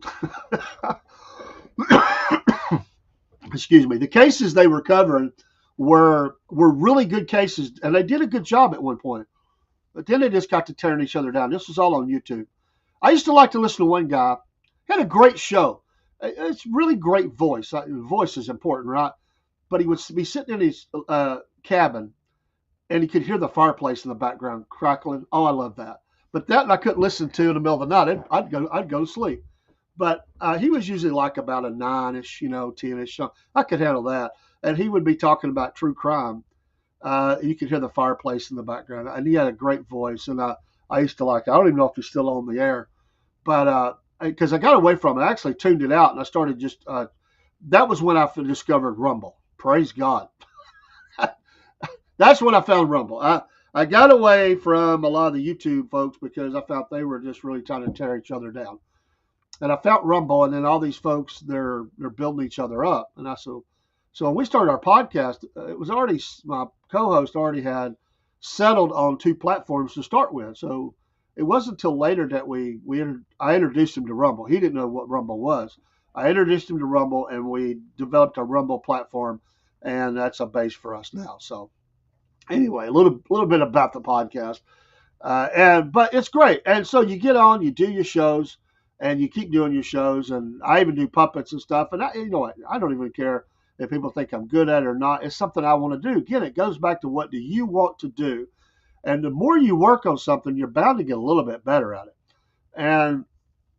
A: Excuse me. The cases they were covering were really good cases, and they did a good job at one point. But then they just got to tearing each other down. This was all on YouTube. I used to like to listen to one guy. He had a great show. It's really great voice. Voice is important, right? But he would be sitting in his cabin, and he could hear the fireplace in the background crackling. Oh, I love that. But that I couldn't listen to in the middle of the night. I'd go to sleep. But he was usually like about a 9-ish, 10-ish. So I could handle that. And he would be talking about true crime. You could hear the fireplace in the background. And he had a great voice. And I used to like it. I don't even know if he's still on the air. But because I got away from it, I actually tuned it out. And I started that was when I discovered Rumble. Praise God. That's when I found Rumble. I got away from a lot of the YouTube folks because I felt they were just really trying to tear each other down. And I found Rumble, and then all these folks, they're building each other up. And so when we started our podcast, it was already, my co-host already had settled on 2 platforms to start with. So it wasn't until later that I introduced him to Rumble. He didn't know what Rumble was. I introduced him to Rumble, and we developed a Rumble platform, and that's a base for us now. So anyway, a little bit about the podcast, but it's great. And so you get on, you do your shows. And you keep doing your shows, and I even do puppets and stuff. And I don't even care if people think I'm good at it or not. It's something I want to do. Again, it goes back to what do you want to do? And the more you work on something, you're bound to get a little bit better at it. And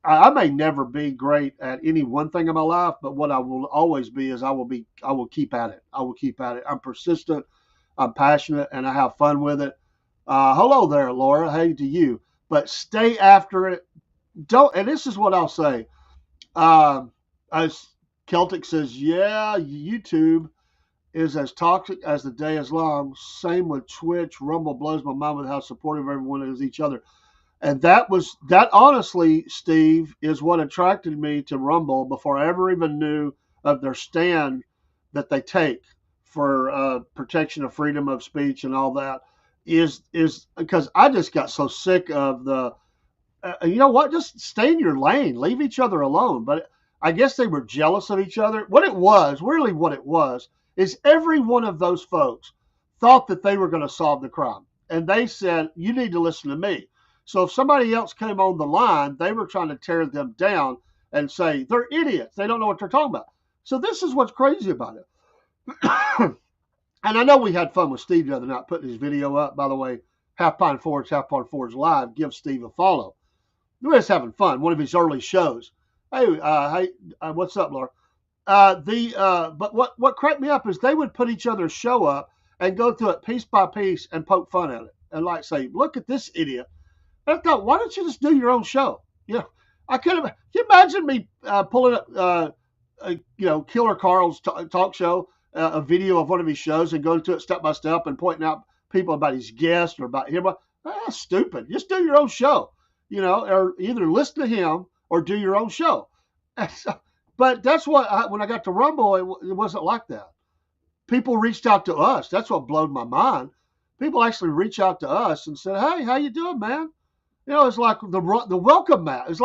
A: I may never be great at any one thing in my life, but what I will always be is I will keep at it. I will keep at it. I'm persistent, I'm passionate, and I have fun with it. Hello there, Laura. Hey to you. But stay after it. Don't. And this is what I'll say. As Celtic says, yeah, YouTube is as toxic as the day is long. Same with Twitch. Rumble blows my mind with how supportive everyone is each other. And that honestly, Steve, is what attracted me to Rumble before I ever even knew of their stand that they take for protection of freedom of speech and all that. Is because I just got so sick of the you know what? Just stay in your lane. Leave each other alone. But I guess they were jealous of each other. What it was, is every one of those folks thought that they were going to solve the crime. And they said, you need to listen to me. So if somebody else came on the line, they were trying to tear them down and say, they're idiots. They don't know what they're talking about. So this is what's crazy about it. And I know we had fun with Steve the other night putting his video up. By the way, Half Pine Forge Live. Give Steve a follow. We're just having fun. One of his early shows. Hey, what's up, Laura? But what cracked me up is they would put each other's show up and go through it piece by piece and poke fun at it and like say, look at this idiot. And I thought, why don't you just do your own show? You know, I could have. Can you imagine me pulling up, Killer Carl's talk show, a video of one of his shows and going to it step by step and pointing out people about his guest or about him? That's stupid. Just do your own show. Or either listen to him or do your own show. But that's what, when I got to Rumble, it wasn't like that. People reached out to us. That's what blew my mind. People actually reach out to us and said, "Hey, how you doing, man?" It's like the welcome mat. It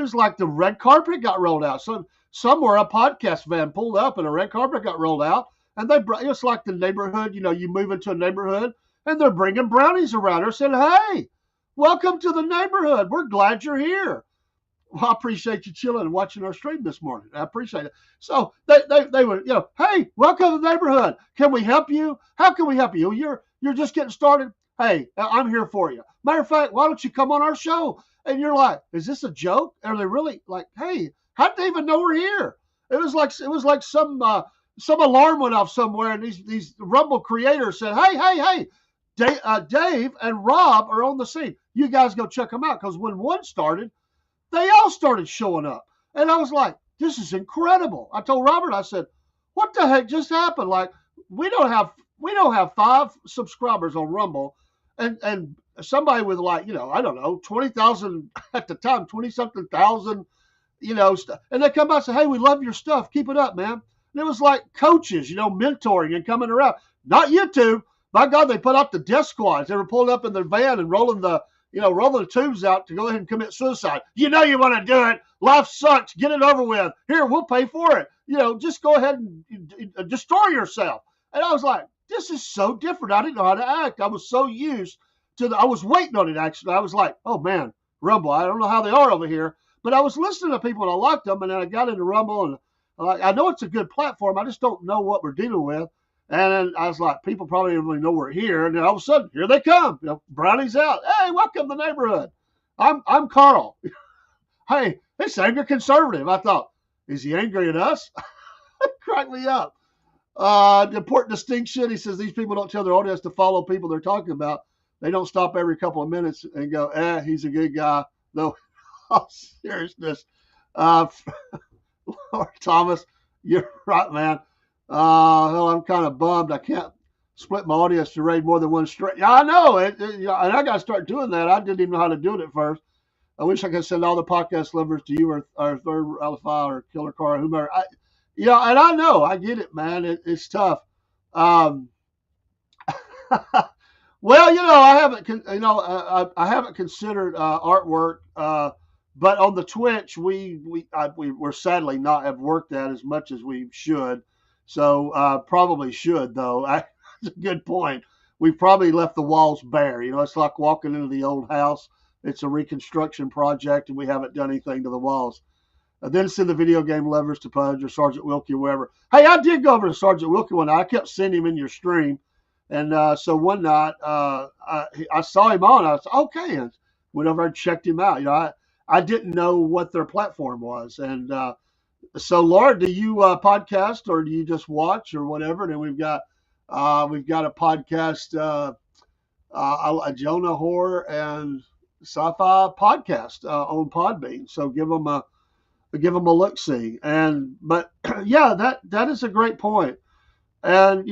A: was like the red carpet got rolled out. So somewhere a podcast van pulled up and a red carpet got rolled out, and it's like the neighborhood. You move into a neighborhood and they're bringing brownies around her, saying, "Hey, welcome to the neighborhood. We're glad you're here. Well, I appreciate you chilling and watching our stream this morning. I appreciate it." So they were, "Hey, welcome to the neighborhood. Can we help you? How can we help you? You're just getting started. Hey, I'm here for you. Matter of fact, why don't you come on our show?" And you're like, "Is this a joke? Are they really like, hey, how'd they even know we're here?" It was like some alarm went off somewhere, and these Rumble creators said, "Hey, Dave and Rob are on the scene. You guys go check them out." Because when one started, they all started showing up. And I was like, this is incredible. I told Robert, I said, what the heck just happened? Like, we don't have 5 subscribers on Rumble, and somebody with like, I don't know, 20,000 at the time, 20-something thousand, and they come out and say, "Hey, we love your stuff. Keep it up, man." And it was like coaches, mentoring and coming around. Not YouTube. My God, they put up the death squads. They were pulling up in their van and rolling the tubes out to go ahead and commit suicide. You want to do it. Life sucks. Get it over with. Here, we'll pay for it. Just go ahead and destroy yourself. And I was like, this is so different. I didn't know how to act. I was so used to I was waiting on it, actually. I was like, oh, man, Rumble. I don't know how they are over here. But I was listening to people and I liked them. And then I got into Rumble and I know it's a good platform. I just don't know what we're dealing with. And then I was like, people probably didn't really know we're here. And then all of a sudden, here they come. Brownie's out. Hey, welcome to the neighborhood. I'm Carl. Hey, this angry conservative. I thought, is he angry at us? Crack me up. The important distinction, he says, these people don't tell their audience to follow people they're talking about. They don't stop every couple of minutes and go, he's a good guy. Though, all seriousness. Lord Thomas, you're right, man. I'm kind of bummed. I can't split my audience to raid more than one straight. Yeah, I know it. And I got to start doing that. I didn't even know how to do it at first. I wish I could send all the podcast lovers to you or Third Alpha or Killer Car or whomever. And I know, I get it, man. It's tough. Well, I haven't considered artwork. But on the Twitch, we're sadly not have worked that as much as we should. So probably should, though. That's a good point. We probably left the walls bare. It's like walking into the old house. It's a reconstruction project, and we haven't done anything to the walls. Then send the video game lovers to Pudge or Sergeant Wilkie or wherever. Hey, I did go over to Sergeant Wilkie one night. I kept sending him in your stream. And so one night I saw him on. I was okay, and went over and checked him out. I didn't know what their platform was. And so, Laura, do you podcast or do you just watch or whatever? And then we've got a podcast. a Jonah Horror and Sci-Fi podcast on Podbean. So give them a look see. And but yeah, that is a great point. And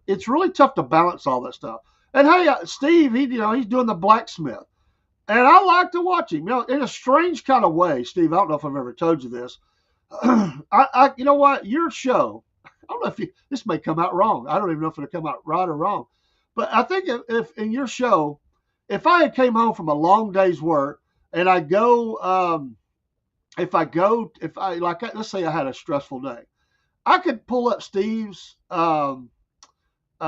A: it's really tough to balance all that stuff. And hey, Steve, he's doing the blacksmith, and I like to watch him. In a strange kind of way, Steve. I don't know if I've ever told you this. You know what? Your show. I don't know if this may come out wrong. I don't even know if it'll come out right or wrong. But I think if in your show, if I had came home from a long day's work and I go, if I like, let's say I had a stressful day, I could pull up Steve's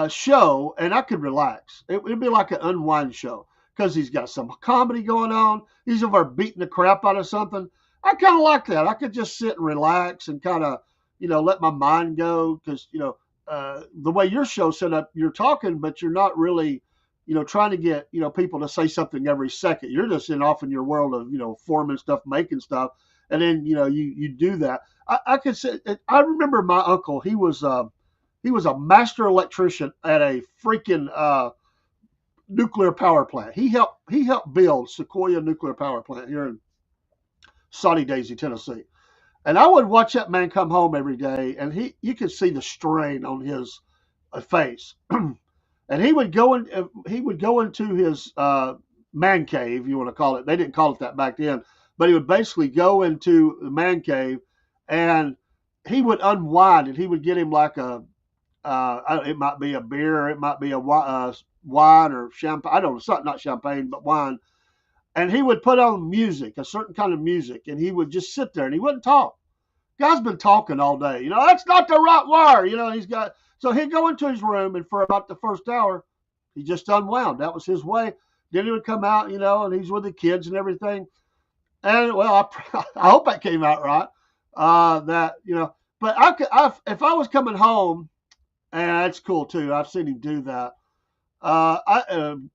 A: show and I could relax. It'd be like an unwind show because he's got some comedy going on. He's over beating the crap out of something. I kind of like that. I could just sit and relax and kind of, let my mind go because, the way your show's set up, you're talking, but you're not really, trying to get, people to say something every second. You're just off in your world of, forming stuff, making stuff. And then, you do that. I could say, I remember my uncle, he was a master electrician at a freaking nuclear power plant. He helped build Sequoia nuclear power plant here in Sunny Daisy, Tennessee. And I would watch that man come home every day, and you could see the strain on his face. And he would go into his man cave, you want to call it. They didn't call it that back then, but he would basically go into the man cave, and he would unwind, and he would get him like it might be a beer, it might be a wine or champagne. I don't know, not champagne, but wine. And he would put on music, a certain kind of music, and he would just sit there and he wouldn't talk. Guy's been talking all day. That's not the right wire. So he'd go into his room, and for about the first hour, he just unwound. That was his way. Then he would come out, and he's with the kids and everything. And well, I hope that came out right. But if I was coming home, and that's cool too. I've seen him do that.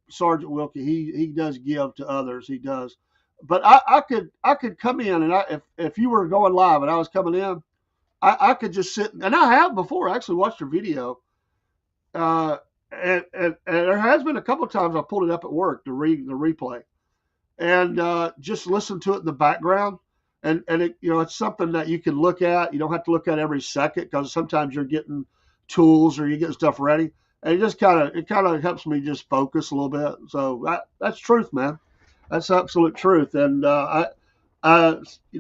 A: Sergeant Wilkie, he does give to others. He does, but I could come in, and if you were going live and I was coming in, I could just sit, and I have before. I actually watched your video, and there has been a couple of times I pulled it up at work to read the replay, and just listen to it in the background, and it's something that you can look at. You don't have to look at every second because sometimes you're getting tools or you're getting stuff ready. And it kind of helps me just focus a little bit. So that's truth, man. That's absolute truth. And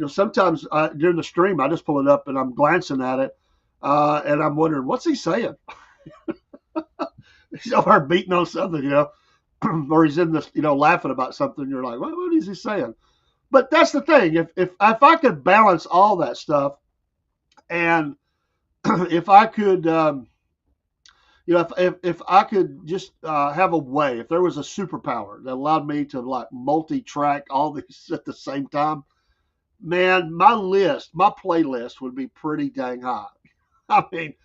A: sometimes during the stream, I just pull it up and I'm glancing at it, and I'm wondering what's he saying. He's over beating on something, or he's in this, laughing about something. You're like, what is he saying? But that's the thing. If I could balance all that stuff, and if I could. If I could just have a way, if there was a superpower that allowed me to like multi-track all these at the same time, man, my playlist would be pretty dang high. I mean,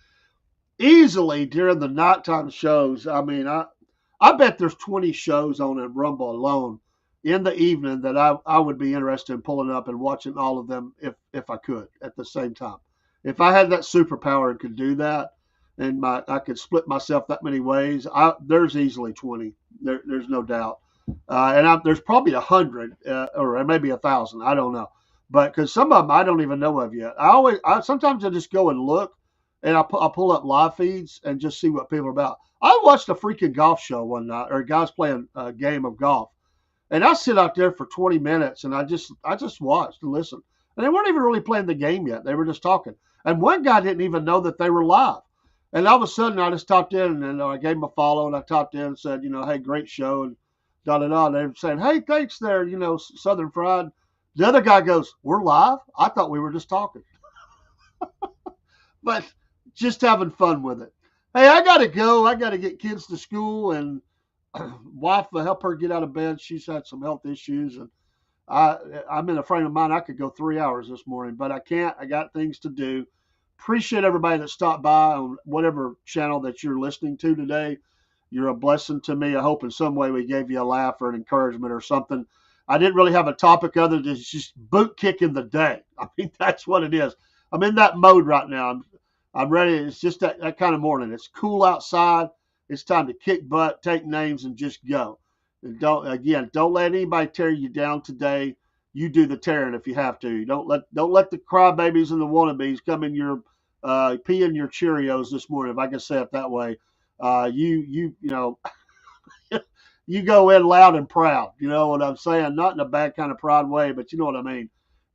A: easily during the nighttime shows. I mean, I bet there's 20 shows on in Rumble alone in the evening that I would be interested in pulling up and watching all of them if I could at the same time. If I had that superpower and could do that, and I could split myself that many ways, there's easily 20. There's no doubt. And there's probably 100 or maybe 1,000. I don't know. But because some of them I don't even know of yet. Sometimes I just go and look, and I pull up live feeds and just see what people are about. I watched a freaking golf show one night, or guys playing a game of golf. And I sit out there for 20 minutes, and I just watched and listened. And they weren't even really playing the game yet. They were just talking. And one guy didn't even know that they were live. And all of a sudden, I just talked in, and I gave him a follow, and I talked in and said, hey, great show, and da-da-da. And they were saying, hey, thanks there, Southern Fried. The other guy goes, we're live? I thought we were just talking. But just having fun with it. Hey, I got to go. I got to get kids to school, and wife will help her get out of bed. She's had some health issues, and I'm in a frame of mind I could go 3 hours this morning, but I can't. I got things to do. Appreciate everybody that stopped by on whatever channel that you're listening to today. You're a blessing to me. I hope in some way we gave you a laugh or an encouragement or something. I didn't really have a topic other than just boot kicking the day. I mean, that's what it is. I'm in that mode right now. I'm ready. It's just that kind of morning. It's cool outside. It's time to kick butt, take names, and just go. And don't let anybody tear you down today. You do the tearing if you have to. Don't let the crybabies and the wannabes come in your pee in your Cheerios this morning, if I can say it that way. You know, you go in loud and proud. You know what I'm saying? Not in a bad kind of proud way, but you know what I mean.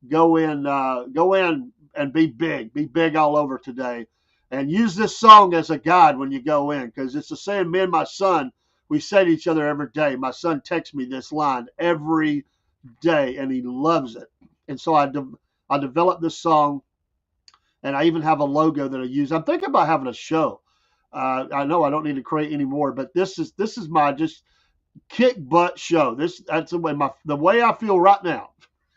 A: Go in and be big all over today, and use this song as a guide when you go in, because it's the same. Me and my son, we say to each other every day. My son texts me this line every day, and he loves it. And so I developed this song, and I even have a logo that I use. I'm thinking about having a show. I know I don't need to create any more, but this is my just kick butt show. That's the way I feel right now.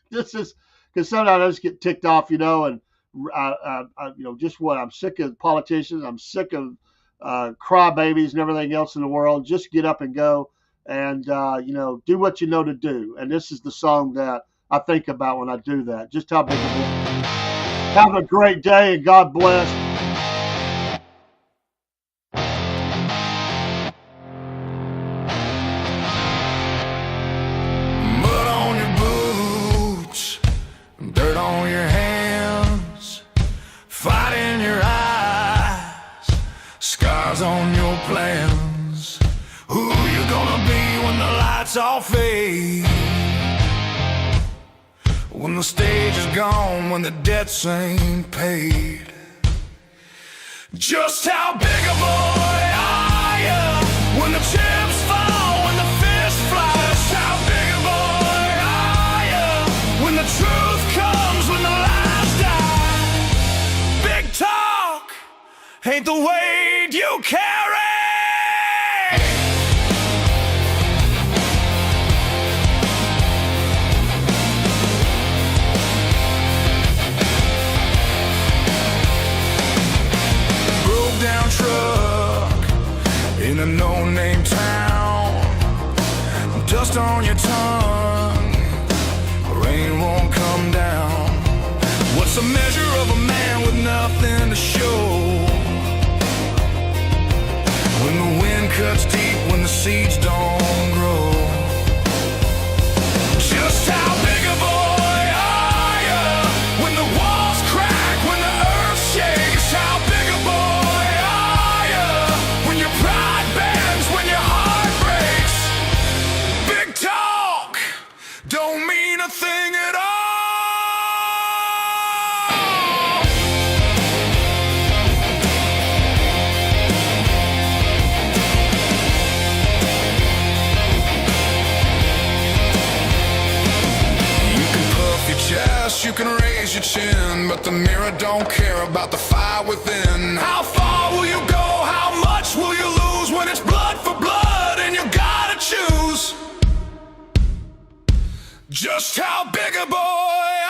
A: This is because sometimes I just get ticked off, you know, and you know, just what I'm sick of politicians. I'm sick of crybabies and everything else in the world. Just get up and go, and you know, do what you know to do. And this is the song that I think about when I do that. Just how big it is. Have a great day, and God bless.
B: Mud on your boots, dirt on your hands, fight in your eyes, scars on your plans. Who you gonna be when the lights all fade? When the stage is gone, when the debts ain't paid. Just how big a boy are you when the chips fall, when the fish fly? Just how big a boy are you when the truth comes, when the lies die? Big talk ain't the weight you carry. Down truck in a no-name town, dust on your tongue, rain won't come down. What's the measure of a man with nothing to show? When the wind cuts deep, when the seeds don't grow. Just how big a boy are you when the walls crack, when the earth shakes? How big a boy when your pride bends, when your heart breaks? Big talk don't mean a thing at all. You can puff your chest, you can raise your chin, but the mirror don't care about the fire within. How far will you go? How much will you lose when it's blood for blood and you gotta choose? Just how big a boy